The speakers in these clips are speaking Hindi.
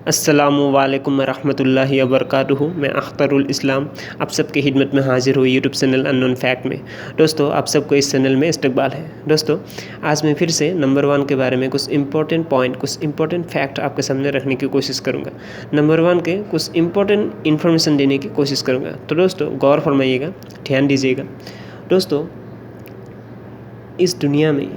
अस्सलामुअलैकुम रहमतुल्लाहि व बरकातुहू। मैं अख्तरुल इस्लाम आप सबकी खिदमत में हाजिर हुई यूट्यूब चैनल अननोन फैक्ट में। दोस्तों, आप सबको इस चैनल में इस्तकबाल है। दोस्तों, आज मैं फिर से नंबर 1 के बारे में कुछ इंपॉर्टेंट पॉइंट, कुछ इंपॉर्टेंट फैक्ट आपके सामने रखने की कोशिश करूँगा। नंबर 1 के कुछ इंपॉर्टेंट इन्फॉर्मेशन देने की कोशिश करूँगा। तो दोस्तों, गौर फरमाइएगा, ध्यान दीजिएगा। दोस्तों, इस दुनिया में,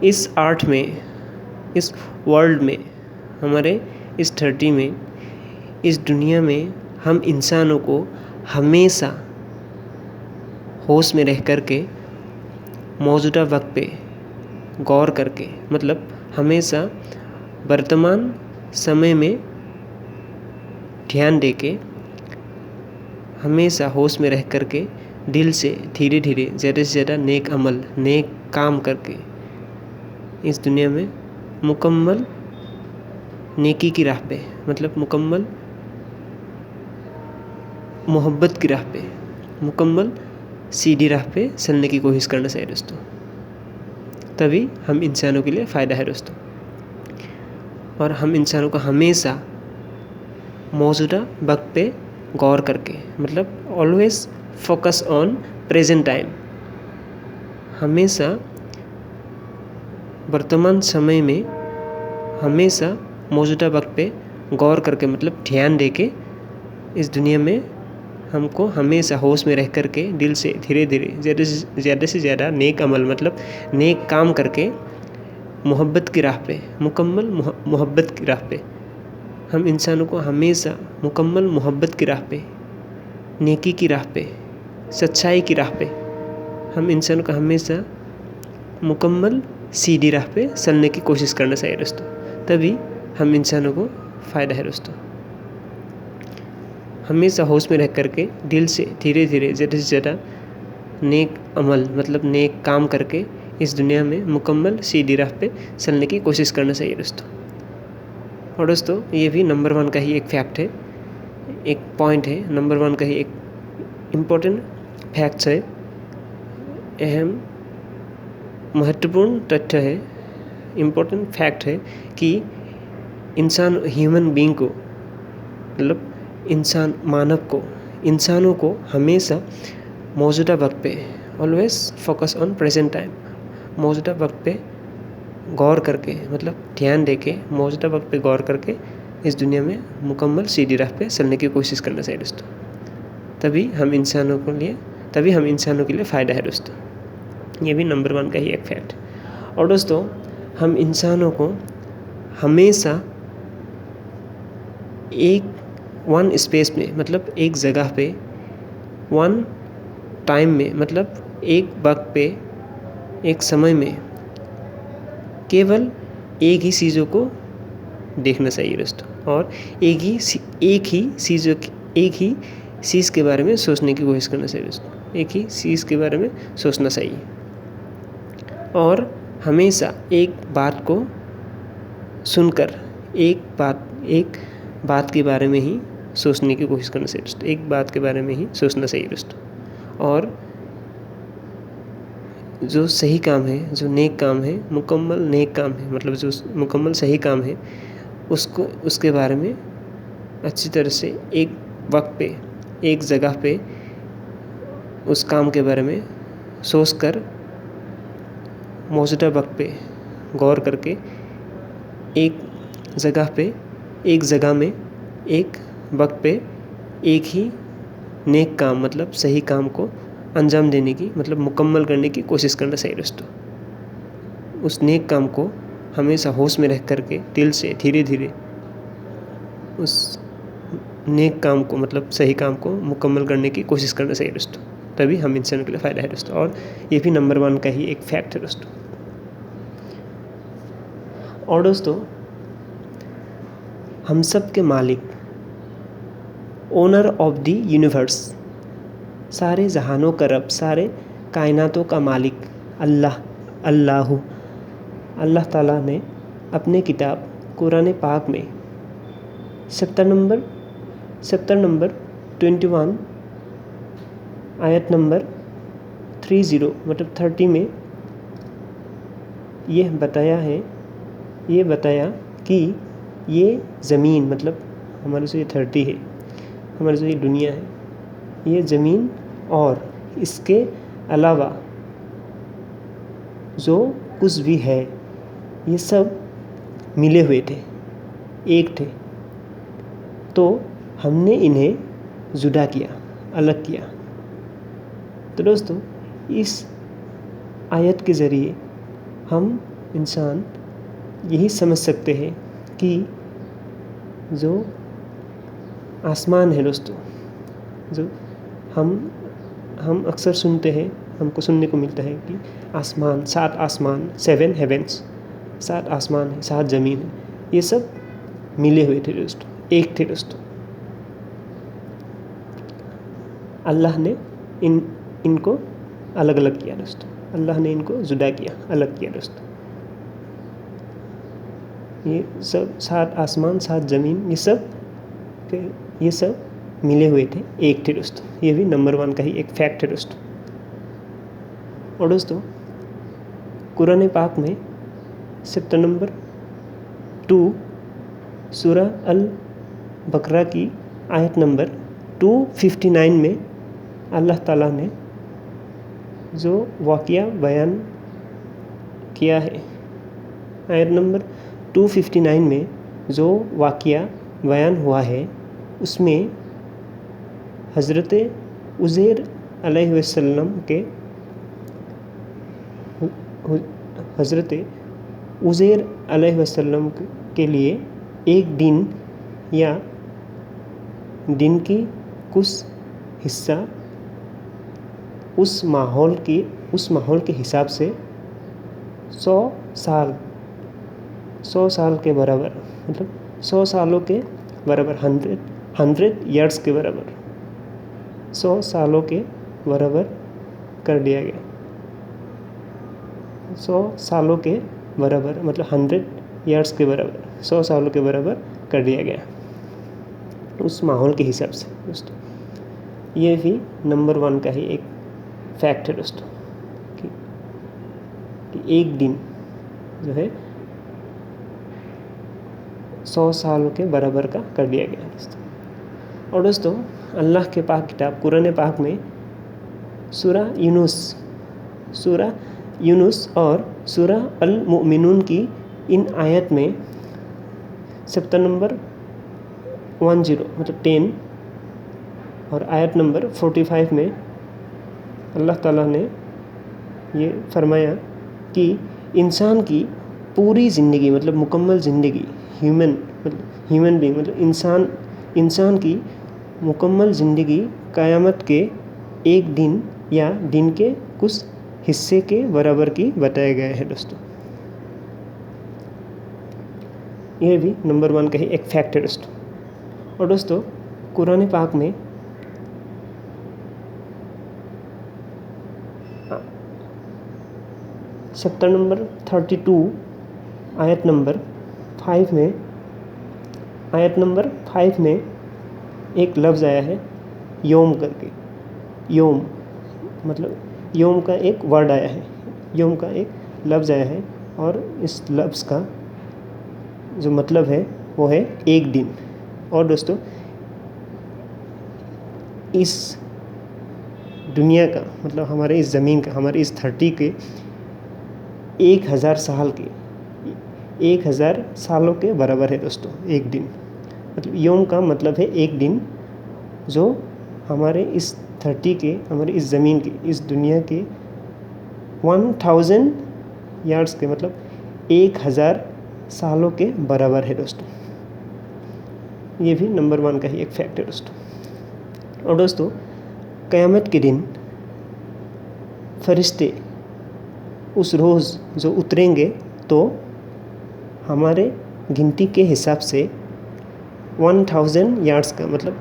इस आर्ट में, इस वर्ल्ड में, हमारे इस धरती में, इस दुनिया में हम इंसानों को हमेशा होश में रह कर के मौजूदा वक्त पे गौर करके, मतलब हमेशा वर्तमान समय में ध्यान दे के, हमेशा होश में रह कर के दिल से धीरे धीरे ज़्यादा से ज़्यादा नेक अमल, नेक काम करके इस दुनिया में मुकम्मल नेकी की राह पे, मतलब मुकम्मल मोहब्बत की राह पे, मुकम्मल सीधी राह पे चलने की कोशिश करना चाहिए दोस्तों। तभी हम इंसानों के लिए फ़ायदा है दोस्तों। और हम इंसानों को हमेशा मौजूदा वक्त पे गौर करके, मतलब always focus on present time, हमेशा वर्तमान समय में हमेशा मौजूदा वक्त पे गौर करके, मतलब ध्यान दे के इस दुनिया में हमको हमेशा होश में रह कर के दिल से धीरे धीरे ज़्यादा से ज़्यादा नेक अमल, मतलब नेक काम करके मोहब्बत की राह पे, मुकम्मल मोहब्बत की राह पे, हम इंसानों को हमेशा मुकम्मल मोहब्बत की राह पे, नेकी की राह पे, सच्चाई की राह पे, हम इंसानों को हमेशा मुकम्मल सीधी राह पे चलने की कोशिश करना चाहिए दोस्तों। तभी हम इंसानों को फ़ायदा है दोस्तों। हमेशा होश में रह करके दिल से धीरे धीरे ज़्यादा से ज़्यादा नेक अमल, मतलब नेक काम करके इस दुनिया में मुकम्मल सीधी राह पे चलने की कोशिश करना चाहिए दोस्तों। और दोस्तों, ये भी नंबर 1 का ही एक फैक्ट है, एक पॉइंट है, नंबर 1 का ही एक इम्पोर्टेंट फैक्ट्स है, अहम महत्वपूर्ण तथ्य है, इम्पोर्टेंट फैक्ट है कि इंसान, ह्यूमन बीइंग को, मतलब इंसान, मानव को, इंसानों को हमेशा मौजूदा वक्त पे always focus on present time, मौजूदा वक्त पे गौर करके, मतलब ध्यान दे के मौजूदा वक्त पे गौर करके इस दुनिया में मुकम्मल सीधी राह पे चलने की कोशिश करना चाहिए दोस्तों। तभी हम इंसानों के लिए फ़ायदा है दोस्तों। ये भी नंबर 1 का ही एक फैक्ट। और दोस्तों, हम इंसानों को हमेशा वन स्पेस में, मतलब एक जगह पे, वन टाइम में, मतलब एक वक्त पे, एक समय में केवल एक ही चीज़ों को देखना चाहिए दोस्तों। और एक ही चीज़ के बारे में सोचने की कोशिश करना चाहिए दोस्तों। एक ही चीज़ के बारे में सोचना चाहिए और हमेशा एक बात को सुनकर एक बात के बारे में ही सोचने की कोशिश करना चाहिए दोस्तों। एक बात के बारे में ही सोचना चाहिए दोस्तों। और जो सही काम है, जो नेक काम है, मुकम्मल नेक काम है, मतलब जो मुकम्मल सही काम है, उसके बारे में अच्छी तरह से एक वक्त पे, एक जगह पे उस काम के बारे में सोच कर मौजूदा वक्त पे गौर करके एक जगह में, एक वक्त पे एक ही नेक काम, मतलब सही काम को अंजाम देने की, मतलब मुकम्मल करने की कोशिश करना चाहिए दोस्तों। उस नेक काम को हमेशा होश में रह करके दिल से धीरे धीरे उस नेक काम को, मतलब सही काम को मुकम्मल करने की कोशिश करना चाहिए दोस्तों। तभी हम इंसानों के लिए फ़ायदा है दोस्तों। और ये भी नंबर 1 का ही एक फैक्ट है दोस्तों। और दोस्तों, हम सब के मालिक, ओनर ऑफ द यूनिवर्स, सारे जहानों का रब, सारे कायनातों का मालिक अल्लाह ताला ने अपने किताब कुरान पाक में चैप्टर नंबर 21 आयत नंबर 30, मतलब 30 में ये बताया कि ये ज़मीन मतलब हमारे जो ये धरती है, हमारी जो ये दुनिया है, ये ज़मीन और इसके अलावा जो कुछ भी है ये सब मिले हुए थे, एक थे। तो हमने इन्हें जुदा किया, अलग किया। तो दोस्तों इस आयत के ज़रिए हम इंसान यही समझ सकते हैं कि जो आसमान है दोस्तों, जो हम अक्सर सुनते हैं, हमको सुनने को मिलता है कि आसमान, 7 आसमान, 7 हेवेंस, 7 आसमान है, 7 ज़मीन है, ये सब मिले हुए थे दोस्तों, एक थे दोस्तों। अल्लाह ने इनको अलग अलग किया दोस्तों, अल्लाह ने इनको जुदा किया, अलग किया दोस्तों। ये सब 7 आसमान, 7 ज़मीन, ये सब मिले हुए थे, एक थे दोस्तों। ये भी नंबर 1 का ही एक फैक्ट है दोस्तों। और दोस्तों कुरान पाक में चैप्टर नंबर 2 सूरह अल बकरा की आयत नंबर 259 में अल्लाह ताला ने जो वाक़या बयान किया है, आयत नंबर 259 में जो वाक़या बयान हुआ है, उसमें हज़रत उज़ैर अलैहिस्सलाम के हज़रत उज़ैर अलैहिस्सलाम के लिए एक दिन या दिन की कुछ हिस्सा उस माहौल के हिसाब से 100 साल के बराबर, मतलब 100 सालों के बराबर, 100 ईयर्स के बराबर, 100 सालों के बराबर कर दिया गया। 100 सालों के बराबर मतलब 100 ईयर्स के बराबर, 100 सालों के बराबर कर दिया गया उस माहौल के हिसाब से दोस्तों। ये भी नंबर 1 का ही एक फैक्ट है दोस्तों कि एक दिन जो है 100 सालों के बराबर का कर दिया गया दोस्तों। और दोस्तों अल्लाह के पाक किताब कुरान पाक में सूरह यूनुस और सूरह अल मुमिनून की इन आयत में चैप्टर नंबर 10 मतलब 10 और आयत नंबर 45 में अल्लाह ताला ने ये फरमाया कि इंसान की पूरी ज़िंदगी मतलब मुकम्मल ज़िंदगी, ह्यूमन बीइंग मतलब इंसान की मुकम्मल ज़िंदगी क़यामत के एक दिन या दिन के कुछ हिस्से के बराबर की बताया गया है दोस्तों। ये भी नंबर 1 का ही एक फैक्ट है दोस्तों। और दोस्तों कुरान पाक में चैप्टर नंबर 32 आयत नंबर 5 में एक लफ्ज़ आया है योम करके। योम मतलब योम का एक वर्ड आया है, योम का एक लफ्ज़ आया है, और इस लफ्ज़ का जो मतलब है वो है एक दिन। और दोस्तों इस दुनिया का मतलब हमारे इस ज़मीन का, हमारे इस धरती के 1000 सालों के बराबर है दोस्तों एक दिन। मतलब योम का मतलब है एक दिन, जो हमारे इस धरती के, हमारे इस ज़मीन के, इस दुनिया के 1000 ईयर्स के मतलब 1000 सालों के बराबर है दोस्तों। ये भी नंबर 1 का ही एक फैक्ट है दोस्तों। और दोस्तों क़यामत के दिन फरिश्ते उस रोज़ जो उतरेंगे तो हमारे गिनती के हिसाब से 1000 ईयर्स का मतलब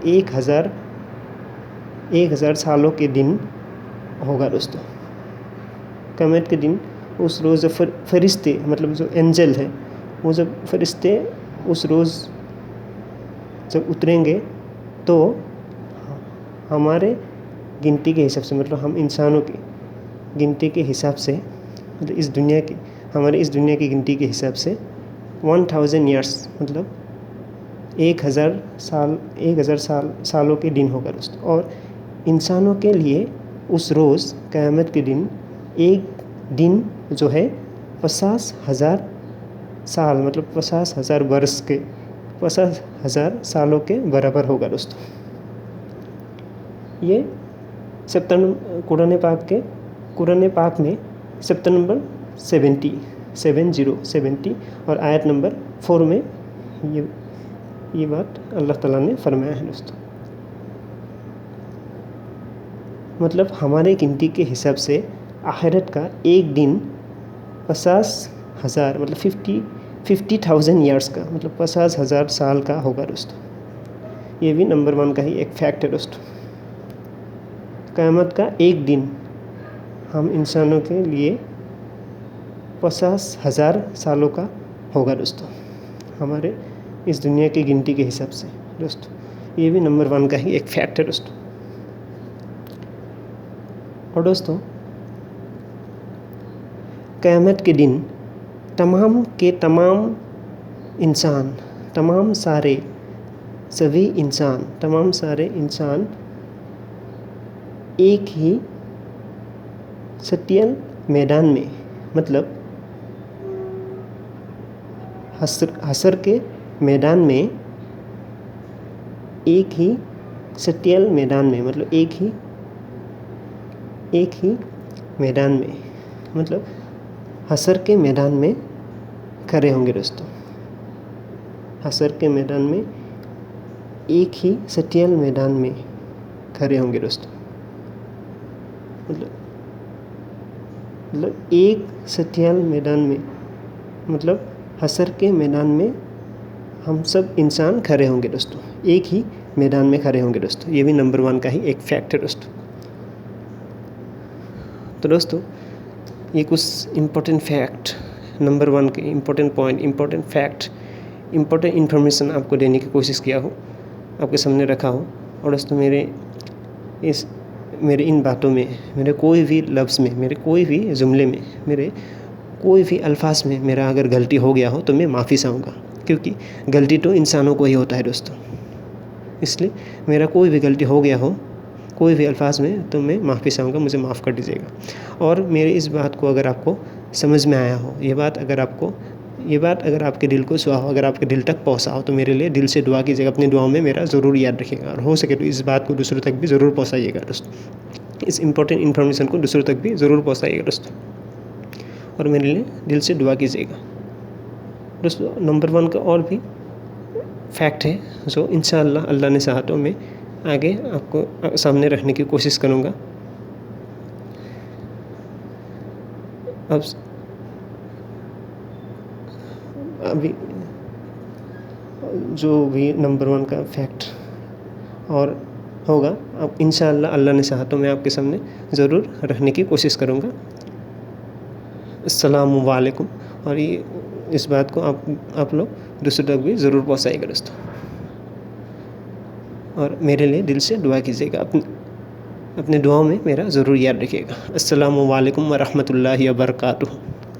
1000 सालों के दिन होगा दोस्तों। क़यामत के दिन उस रोज़ फरिश्ते मतलब जो एंजल है, वो जब फरिश्ते उस रोज़ जब उतरेंगे तो हमारे गिनती के हिसाब से मतलब हम इंसानों की गिनती के हिसाब से मतलब हमारे इस दुनिया की गिनती के हिसाब से 1000 ईयर्स मतलब 1000 सालों के दिन होगा दोस्तों। और इंसानों के लिए उस रोज़ क़यामत के दिन एक दिन जो है 50,000 साल मतलब 50,000 वर्ष के 50,000 सालों के बराबर होगा दोस्तों। ये कुरान पाक में चैप्टर नंबर 70 और आयत नंबर 4 में ये बात अल्लाह ताला ने फरमाया है दोस्तों। मतलब हमारे गिनती के हिसाब से आखिरत का एक दिन 50,000 मतलब 50,000 ईयर्स का मतलब 50,000 साल का होगा दोस्तों। ये भी नंबर 1 का ही एक फैक्ट है दोस्तों। क़यामत का एक दिन हम इंसानों के लिए 50,000 सालों का होगा दोस्तों, हमारे इस दुनिया की गिनती के हिसाब से दोस्तों। ये भी नंबर 1 का ही एक फैक्ट है दोस्तों। और दोस्तों क़यामत के दिन तमाम के तमाम इंसान तमाम सारे इंसान एक ही सत्यल मैदान में मतलब हशर के मैदान में एक ही सत्यल मैदान में मतलब एक ही मैदान में मतलब हशर के मैदान में खड़े होंगे दोस्तों। हशर के मैदान में एक ही सत्यल मैदान में खड़े होंगे दोस्तों। मतलब एक सत्यल मैदान में मतलब हशर के मैदान में हम सब इंसान खड़े होंगे दोस्तों, एक ही मैदान में खड़े होंगे दोस्तों। ये भी नंबर 1 का ही एक फैक्ट है दोस्तों। तो दोस्तों ये कुछ इम्पोर्टेंट फैक्ट नंबर 1 के important point, important fact, important information आपको देने की कोशिश किया हो, आपके सामने रखा हो। और दोस्तों मेरे इन बातों में, मेरे कोई भी लफ्ज़ में, मेरे कोई भी जुमले में, मेरे कोई भी अल्फाज में मेरा अगर गलती हो गया हो तो मैं माफ़ी चाहूँगा, क्योंकि गलती तो इंसानों को ही होता है दोस्तों। इसलिए मेरा कोई भी गलती हो गया हो कोई भी अल्फाज में तो मैं माफ़ी चाहूँगा, मुझे माफ़ कर दीजिएगा। और मेरे इस बात को अगर आपको समझ में आया हो, ये बात अगर आपके दिल को छुआ हो, अगर आपके दिल तक पहुँचा हो, तो मेरे लिए दिल से दुआ कीजिएगा। अपनी दुआओं में मेरा ज़रूर याद रखिएगा और हो सके तो इस बात को दूसरों तक भी ज़रूर पहुँचाइएगा दोस्तों। इस इम्पोर्टेंट इन्फॉर्मेशन को दूसरों तक भी ज़रूर पहुँचाइएगा दोस्तों, और मेरे लिए दिल से दुआ कीजिएगा दोस्तों। नंबर 1 का और भी फैक्ट है जो इंशाअल्लाह अल्लाह ने चाहा तो मैं आगे आपको सामने रखने की कोशिश करूँगा। अब अभी जो भी नंबर 1 का फैक्ट और होगा, अब इंशाअल्लाह अल्लाह ने चाहा तो मैं आपके सामने ज़रूर रखने की कोशिश करूँगा। अस्सलामु वालेकुम। और ये इस बात को आप लोग दूसरों तक भी ज़रूर पहुँचाइएगा दोस्तों, और मेरे लिए दिल से दुआ कीजिएगा। अपने दुआओं में मेरा ज़रूर याद रखिएगा। अस्सलामु वालेकुम व रहमतुल्लाहि व बरकातुहू।